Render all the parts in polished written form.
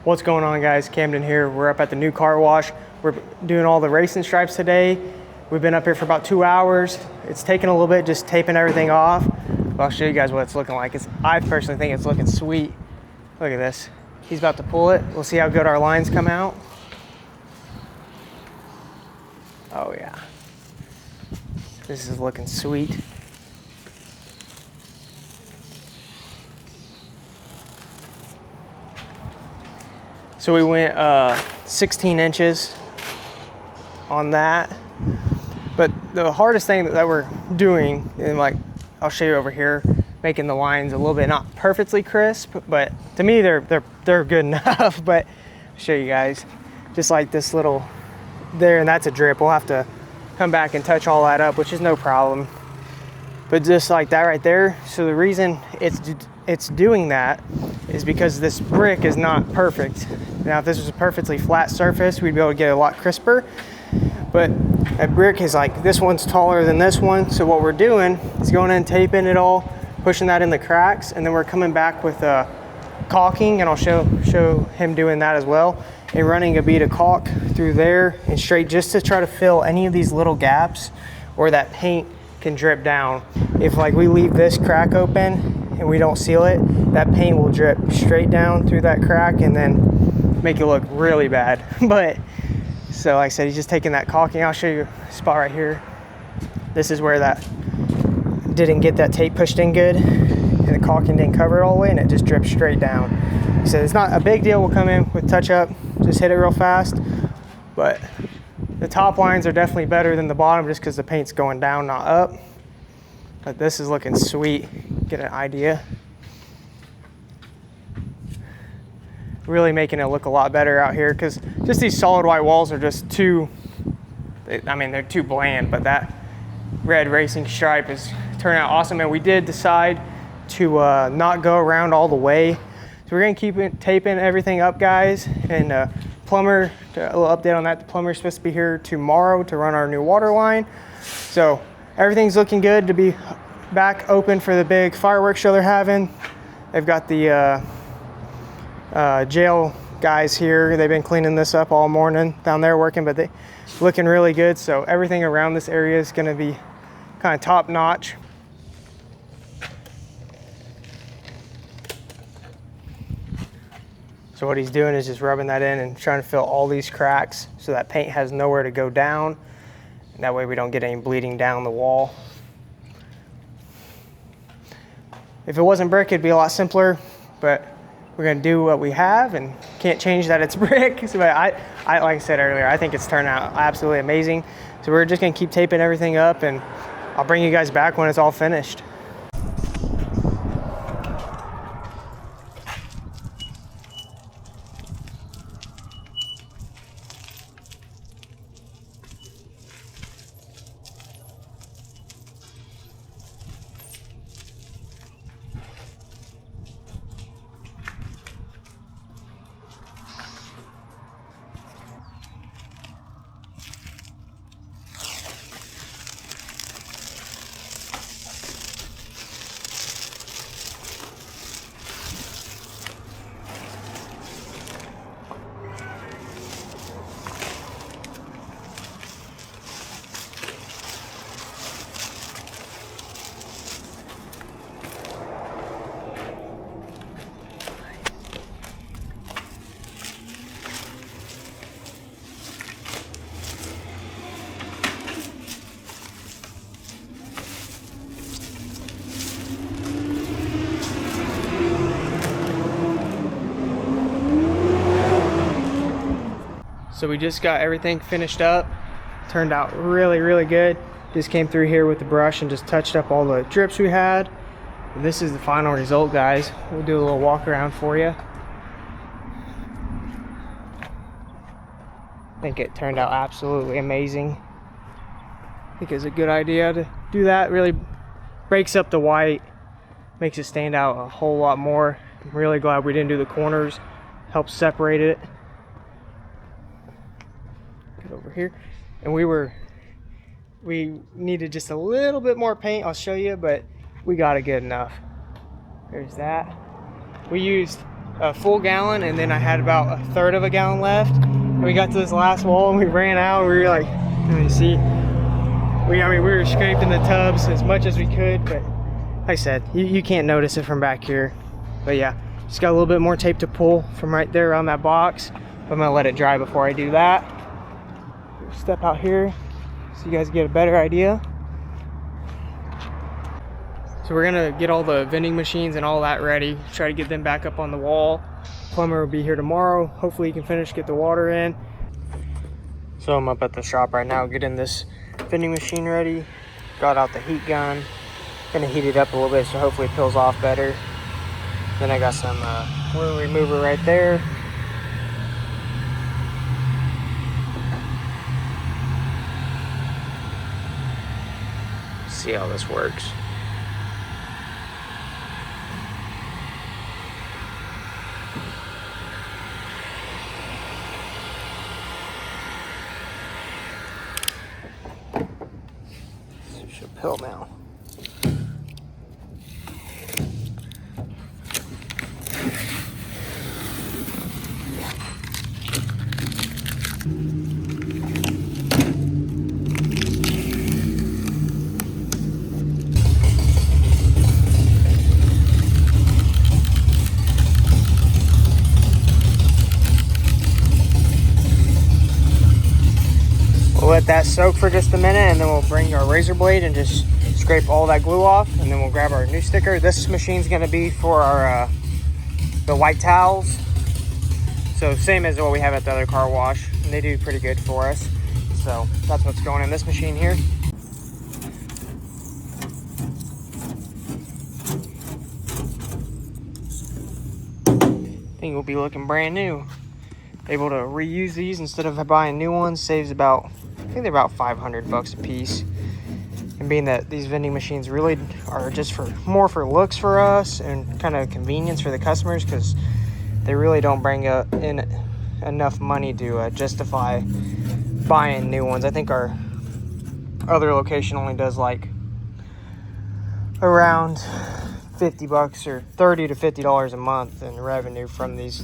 What's going on, guys? Camden here. We're up at the new car wash. We're doing all the racing stripes today. We've been up here for about 2 hours. It's taken a little bit just taping everything off, but I'll show you guys what it's looking like. I personally think it's looking sweet. Look at this. He's about to pull it. We'll see how good our lines come out. Oh yeah. This is looking sweet. So we went 16 inches on that. But the hardest thing that we're doing, and like I'll show you over here, making the lines a little bit not perfectly crisp, but to me they're good enough. But I'll show you guys, just like this little there, and that's a drip. We'll have to come back and touch all that up, which is no problem. But just like that right there. So the reason it's doing that is because this brick is not perfect. Now if this was a perfectly flat surface, we'd be able to get a lot crisper, but that brick is like, this one's taller than this one. So what we're doing is going in and taping it all, pushing that in the cracks, and then we're coming back with caulking, and I'll show him doing that as well, and running a bead of caulk through there and straight, just to try to fill any of these little gaps where that paint can drip down. If like we leave this crack open and we don't seal it, that paint will drip straight down through that crack and then make it look really bad. But so like I said, he's just taking that caulking. I'll show you a spot right here. This is where that didn't get that tape pushed in good, and the caulking didn't cover it all the way, and it just dripped straight down. So it's not a big deal. We'll come in with touch up, just hit it real fast. But the top lines are definitely better than the bottom, just because the paint's going down, not up. But this is looking sweet. Get an idea. Really making it look a lot better out here, because just these solid white walls are just too, I mean, they're too bland. But that red racing stripe is turning out awesome. And we did decide to not go around all the way. So we're gonna keep it taping everything up, guys. And plumber, a little update on that. The plumber's supposed to be here tomorrow to run our new water line. So everything's looking good to be back open for the big fireworks show they're having. They've got the jail guys here. They've been cleaning this up all morning down there working, but they looking really good. So everything around this area is going to be kind of top notch. So what he's doing is just rubbing that in and trying to fill all these cracks so that paint has nowhere to go down. And that way we don't get any bleeding down the wall. If it wasn't brick, it'd be a lot simpler, but we're gonna do what we have and can't change that it's brick. So I like I said earlier, I think it's turned out absolutely amazing. So we're just gonna keep taping everything up, and I'll bring you guys back when it's all finished. So we just got everything finished up. Turned out really good. Just came through here with the brush and just touched up all the drips we had. And this is the final result, guys. We'll do a little walk around for you. I think it turned out absolutely amazing. I think it's a good idea to do that. Really breaks up the white, makes it stand out a whole lot more. I'm really glad we didn't do the corners. Helps separate it. Get over here. And we needed just a little bit more paint, I'll show you, but we got it good enough. There's that. We used a full gallon, and then I had about a third of a gallon left. And we got to this last wall and we ran out. We were like, let me see. I mean, we were scraping the tubs as much as we could, but like I said, you can't notice it from back here. But yeah, just got a little bit more tape to pull from right there on that box. But I'm gonna let it dry before I do that. Step out here so you guys get a better idea. So we're gonna get all the vending machines and all that ready, try to get them back up on the wall. Plumber will be here tomorrow. Hopefully he can finish, get the water in. So I'm up at the shop right now getting this vending machine ready. Got out the heat gun. Gonna heat it up a little bit so hopefully it peels off better. Then I got some glue remover right there. See how this works. Should peel now. We'll let that soak for just a minute, and then we'll bring our razor blade and just scrape all that glue off, and then we'll grab our new sticker. This machine's gonna be for our the white towels. So same as what we have at the other car wash, and they do pretty good for us. So that's what's going in this machine here. I think we'll be looking brand new. Able to reuse these instead of buying new ones. Saves about, I think they're about 500 bucks a piece. And being that these vending machines really are just more for looks for us and kind of convenience for the customers, because they really don't bring in enough money to justify buying new ones. I think our other location only does like around 50 bucks or $30 to $50 a month in revenue from these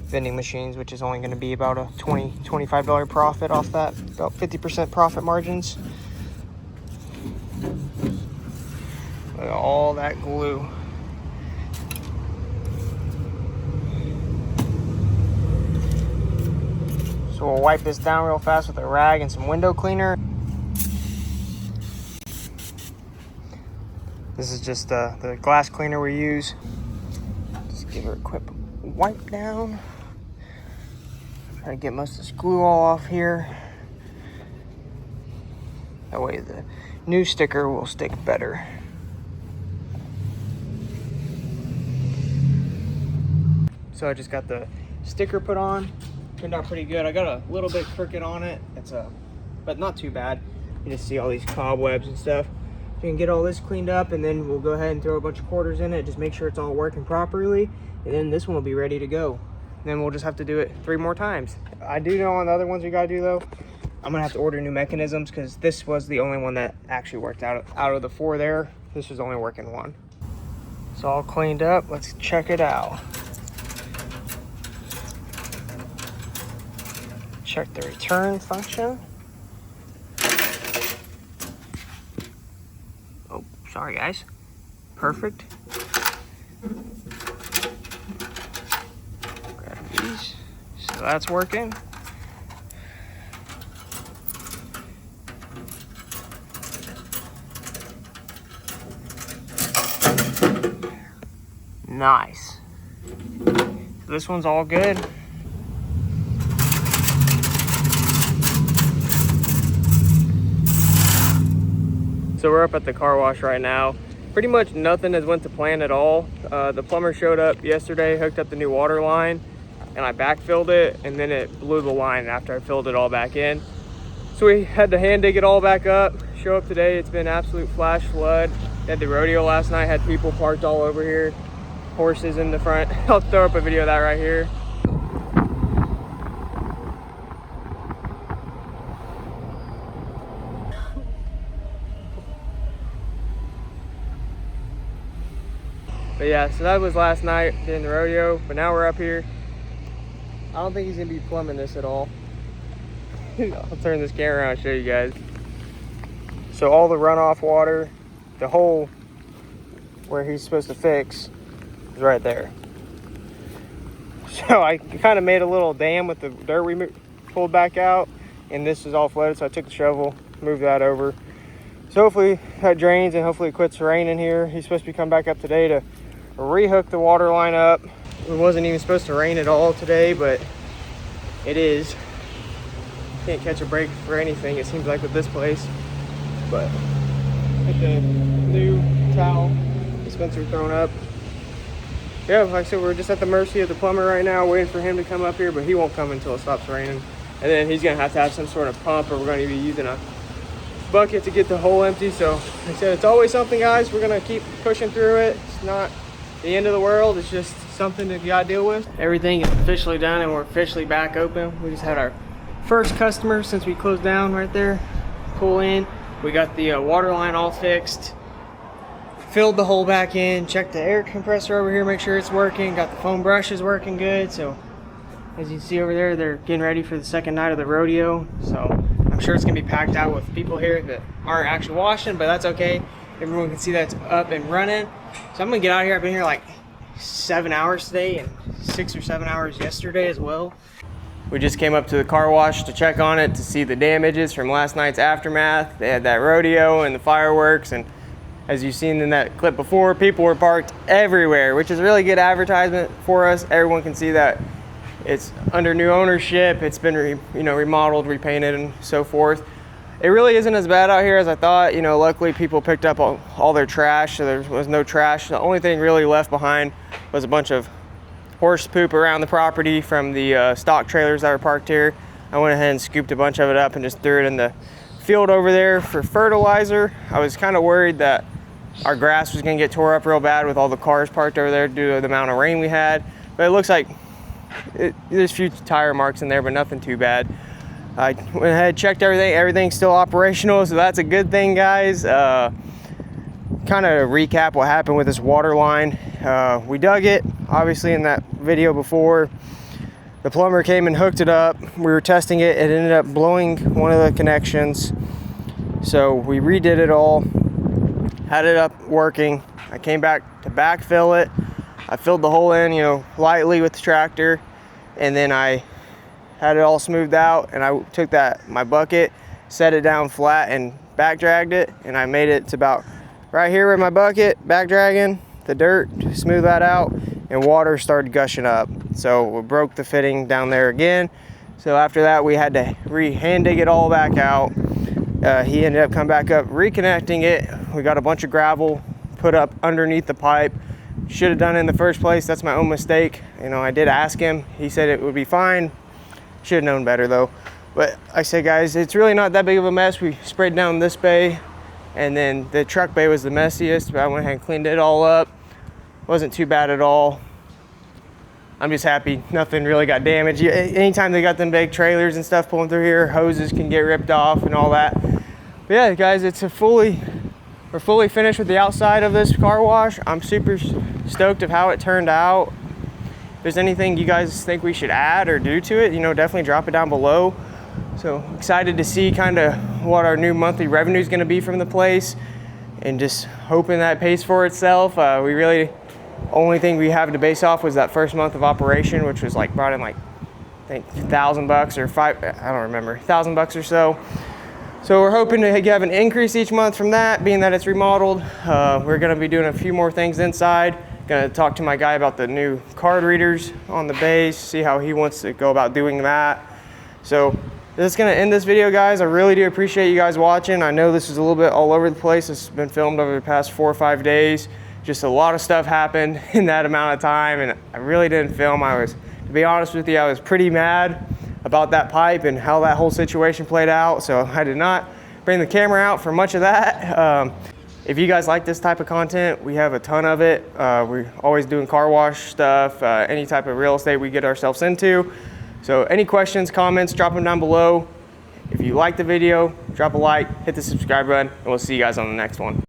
vending machines, which is only going to be about a $25 profit off that, about 50% profit margins. Look at all that glue. So we'll wipe this down real fast with a rag and some window cleaner. This is just the glass cleaner we use. Just give her a quick wipe down. Try to get most of this glue all off here. That way the new sticker will stick better. So I just got the sticker put on. Turned out pretty good. I got a little bit crooked on it. But not too bad. You just see all these cobwebs and stuff. So you can get all this cleaned up, and then we'll go ahead and throw a bunch of quarters in it. Just make sure it's all working properly, and then this one will be ready to go. Then we'll just have to do it 3 more times. I do know on the other ones we gotta do though, I'm gonna have to order new mechanisms, because this was the only one that actually worked out of the 4 there. This was only working 1. It's all cleaned up. Let's check it out. Check the return function. Oh, sorry guys. Perfect. Grab these. So that's working. Nice. So this one's all good. So we're up at the car wash right now. Pretty much nothing has went to plan at all. The plumber showed up yesterday, hooked up the new water line, and I backfilled it, and then it blew the line after I filled it all back in. So we had to hand dig it all back up. Show up today, it's been absolute flash flood. Had the rodeo last night, had people parked all over here, horses in the front. I'll throw up a video of that right here. But yeah, so that was last night during the rodeo, but now we're up here. I don't think he's gonna be plumbing this at all. I'll turn this camera around and show you guys. So all the runoff water, the hole where he's supposed to fix is right there. So I kind of made a little dam with the dirt we pulled back out, and this is all flooded, so I took the shovel, moved that over. So hopefully that drains and hopefully it quits raining here. He's supposed to be coming back up today to rehook the water line up. It wasn't even supposed to rain at all today, but it is. Can't catch a break for anything, it seems like, with this place. But get the new towel dispenser thrown up. Yeah, like I said, we're just at the mercy of the plumber right now, waiting for him to come up here, but he won't come until it stops raining. And then he's gonna have to have some sort of pump, or we're gonna be using a bucket to get the hole empty. So like I said, it's always something, guys. We're gonna keep pushing through it. It's not the end of the world, it's just something that you gotta deal with. Everything is officially done and we're officially back open. We just had our first customer since we closed down right there pull in. We got the water line all fixed, filled the hole back in, checked the air compressor over here, make sure it's working, got the foam brushes working good. So as you can see over there, they're getting ready for the second night of the rodeo. So I'm sure it's gonna be packed out with people here that aren't actually washing, but that's okay. Everyone can see that's up and running. So I'm gonna get out of here. I've been here like 7 hours today and 6 or 7 hours yesterday as well. We just came up to the car wash to check on it to see the damages from last night's aftermath. They had that rodeo and the fireworks, and as you've seen in that clip before, people were parked everywhere, which is really good advertisement for us. Everyone can see that it's under new ownership. It's been remodeled, repainted, and so forth. It really isn't as bad out here as I thought. Luckily people picked up all their trash, so there was no trash. The only thing really left behind was a bunch of horse poop around the property from the stock trailers that were parked here. I went ahead and scooped a bunch of it up and just threw it in the field over there for fertilizer. I was kind of worried that our grass was gonna get tore up real bad with all the cars parked over there due to the amount of rain we had. But it looks like there's a few tire marks in there, but nothing too bad. I went ahead, checked everything. Everything's still operational, so that's a good thing, guys. Kind of recap what happened with this water line. We dug it, obviously, in that video before. The plumber came and hooked it up. We were testing it. It ended up blowing one of the connections. So we redid it all, had it up working. I came back to backfill it. I filled the hole in, lightly with the tractor, and then I had it all smoothed out, and I took my bucket, set it down flat and back dragged it, and I made it to about right here with my bucket, back dragging the dirt, smooth that out, and water started gushing up. So we broke the fitting down there again. So after that, we had to hand dig it all back out. He ended up coming back up, reconnecting it. We got a bunch of gravel put up underneath the pipe. Should have done it in the first place. That's my own mistake. I did ask him. He said it would be fine. Should have known better though. But I said, guys, it's really not that big of a mess. We sprayed down this bay, and then the truck bay was the messiest, but I went ahead and cleaned it all up. Wasn't too bad at all. I'm just happy nothing really got damaged. Anytime they got them big trailers and stuff pulling through here, hoses can get ripped off and all that. But yeah, guys, we're fully finished with the outside of this car wash. I'm super stoked of how it turned out. If there's anything you guys think we should add or do to it, definitely drop it down below. So excited to see kind of what our new monthly revenue is going to be from the place, and just hoping that pays for itself. We really, only thing we have to base off was that first month of operation, which was brought in I think $1,000 or I don't remember, $1,000 or so. So we're hoping to have an increase each month from that, being that it's remodeled. We're going to be doing a few more things inside. Going to talk to my guy about the new card readers on the base, see how he wants to go about doing that. So this is going to end this video, guys. I really do appreciate you guys watching. I know this is a little bit all over the place. This has been filmed over the past 4 or 5 days. Just a lot of stuff happened in that amount of time, and I really didn't film. To be honest with you, I was pretty mad about that pipe and how that whole situation played out. So I did not bring the camera out for much of that. If you guys like this type of content, we have a ton of it. We're always doing car wash stuff, any type of real estate we get ourselves into. So any questions, comments, drop them down below. If you like the video, drop a like, hit the subscribe button, and we'll see you guys on the next one.